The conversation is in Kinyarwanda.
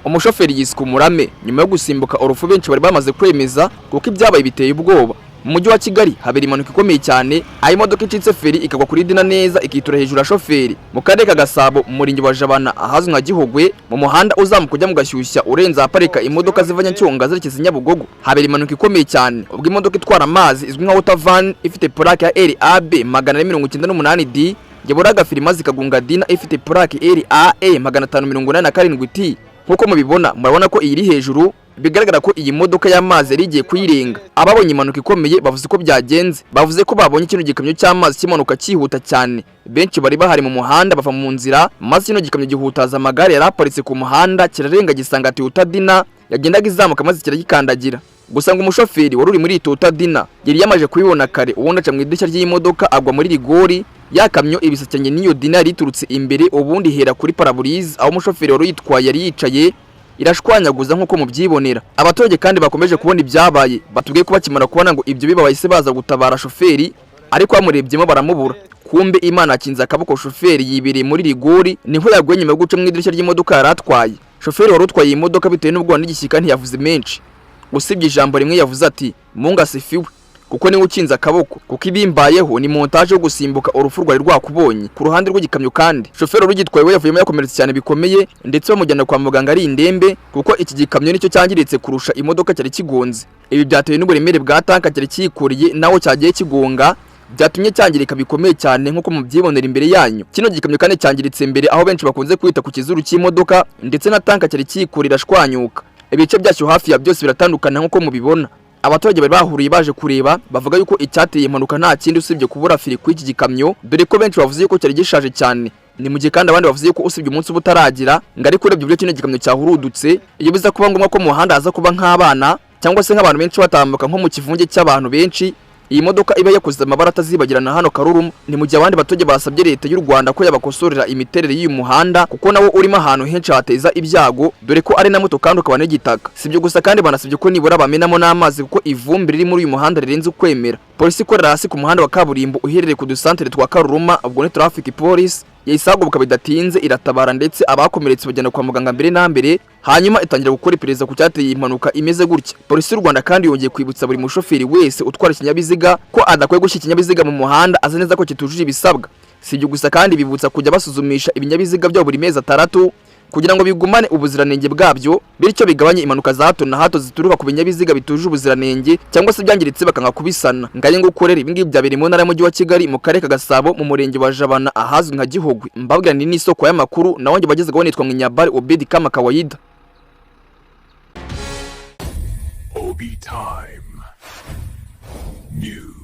umushoferi yiswe Umurame nyuma yo gusimbuka urufu benshi bari bamaze kwemeza kuko ibyabaye biteye ubwoba. Mu mujyi wa Kigali habera impanuka ikomeye cyane, aho imodoka icitse feri ikagwa kuri dina neza ikitura hejuru ya shoferi mu karere ka Gasabo mu murenge wa Jabana ahazwi nka Gihogwe mu muhanda uzamuka ujya mu Gashyushya urenza ahaparika imodoka ziva Nyacyonga zerekeza Nyabugogo. Habera impanuka ikomeye cyane ubwo imodoka itwara amazi izwi nka Water Van ifite plaque ya RAB 498D yaburaga feri maze ikagunga dina ifite plaque RAE 587T. Nkuko mubibona murabona ko iri hejuru, bigaragara ko iyi modoka y'amazi yari igiye kuyirenga. Ababonye impanuka ikomeye bavuze ko byagenze, bavuze ko babonye kino gikamyo cy'amazi kimanuka cyihuta cyane. Benshi bari bahari mu muhanda bava mu nzira, maze kino gikamyo gihutaza amagare yari aparitse ku muhanda kirarenga gisanga Toyota Dina yagendaga izamuka maze kiragikandagira. Gusa ngo umushoferi wari uri muri Toyota Dina yari yamaje kubibona kare, ubundi aca mu idirishya ry'imodoka agwa muri rigori. Yakamyo ibisakanye n'iyo Dina yari iturutse imbere, ubundi hera kuri paraburize aho umushoferi wari yitwaye yari yicaye irashwanyaguza nkuko mubyibonera. Abaturage kandi bakomeje kubona ibyabaye batubwiye ko bakimara kubona ngo ibyo bibabaye se baza gutabara shoferi, ariko bamurebyemo baramubura. Kumbe Imana akinza akaboko shoferi yibereye muri rigori, niho yaguye nyuma yo guca mu idirishya ry'imodoka yaratwaye. Shoferi wari utwaye iyi modoka bitewe n'ubwo n'igishyika ntiyavuze menshi, usibye ijambo rimwe yavuze ati Mungu asifiwe, kuko niwe ukinza akaboko, kuko ibimbayeho ni montage yo gusimbuka urufu rwari rwakubonye. Ku ruhande rw'igikamyo kandi shoferi urugitwaye we yavuyemo yakomeretse cyane bikomeye, ndetse bamujyana kwa muganga ari indembe kuko iki gikamyo nicyo cyangiritse kurusha imodoka cyari kigonze. Ibi byatewe n'uburemere bwa tanka cyari kiyikuriye nawo cyagiye kigonga, byatumye cyangirika bikomeye cyane nkuko mubyibonera imbere yanyu. Kino gikamyo kandi cyangiritse mbere aho benshi bakunze kwita ku kizuru cy'imodoka, ndetse na tanka cyari kiyikurira shwanyuka. Ibice byacyo hafi ya byose biratandukana nkuko mubibona. Abaturage bari bahuriye baje kureba bavuga yuko icyateye impanuka nta kindi usibye kubura feri ku iki gikamyo, dore ko benshi bavuze ko cyari gishaje cyane. Ni mu gihe kandi abandi bavuze ko usibye umunsi ubutaragira ngo ari kurebye byo kino gikamyo cyahurudutse, iyo biza kuba ngombwa ko mu muhanda haza kuba nk'abana cyangwa se nk'abantu benshi batambuka nko mu kivunge cy'abantu benshi, iyi modoka iba yakoze amabara atazibagirana hano Karurumu. Ni mu gihe abandi baturage basabye leta y'u Rwanda ko yabakosorera imiterere y'uyu muhanda kuko nawo urimo ahantu henshi hateza ibyago, dore ko ari na muto kandi ukaba n'igitaka. Sibyo gusa kandi banasabye ko nibura bamenamo n'amazi kuko ivumbi riri muri uyu muhanda rirenze ukwemera. Polisi ikorera hasi ku muhanda wa kaburimbo uherereye ku dusantere twa Karuruma, ubwo ni traffic police, yayisagubuka bidatinze iratabara, ndetse abakomeretse bajyana kwa muganga mbere na mbere, hanyuma itangira gukora iperereza ku cyateye impanuka imeze gutya. Polisi y'u Rwanda kandi yongeye kwibutsa buri mushoferi wese utwara ikinyabiziga ko adakwiye gushyira ikinyabiziga mu muhanda azi neza ko kitujuje ibisabwa. Sibyo gusa kandi bibutsa kujya basuzumisha ibinyabiziga byabo buri mezi 6 kugira ngo bigumane ubuziranenge bwabyo, bityo bigabanye impanuka za hato na hato zituruka ku binyabiziga bituje ubuziranenge cyangwa se byangiritse bakanga kubisana. Ngaye ngo ukorera ibingibi byabereye mu ntara y'umujyi wa Kigali mu karere ka Gasabo mu murenge wa Jabana ahazwi nka Gihogwe. Mbabwira ni n'isoko y'amakuru nawo nge bagezagaho nitwa Mwinyabari Obedi kama kawaida. Obi Time News.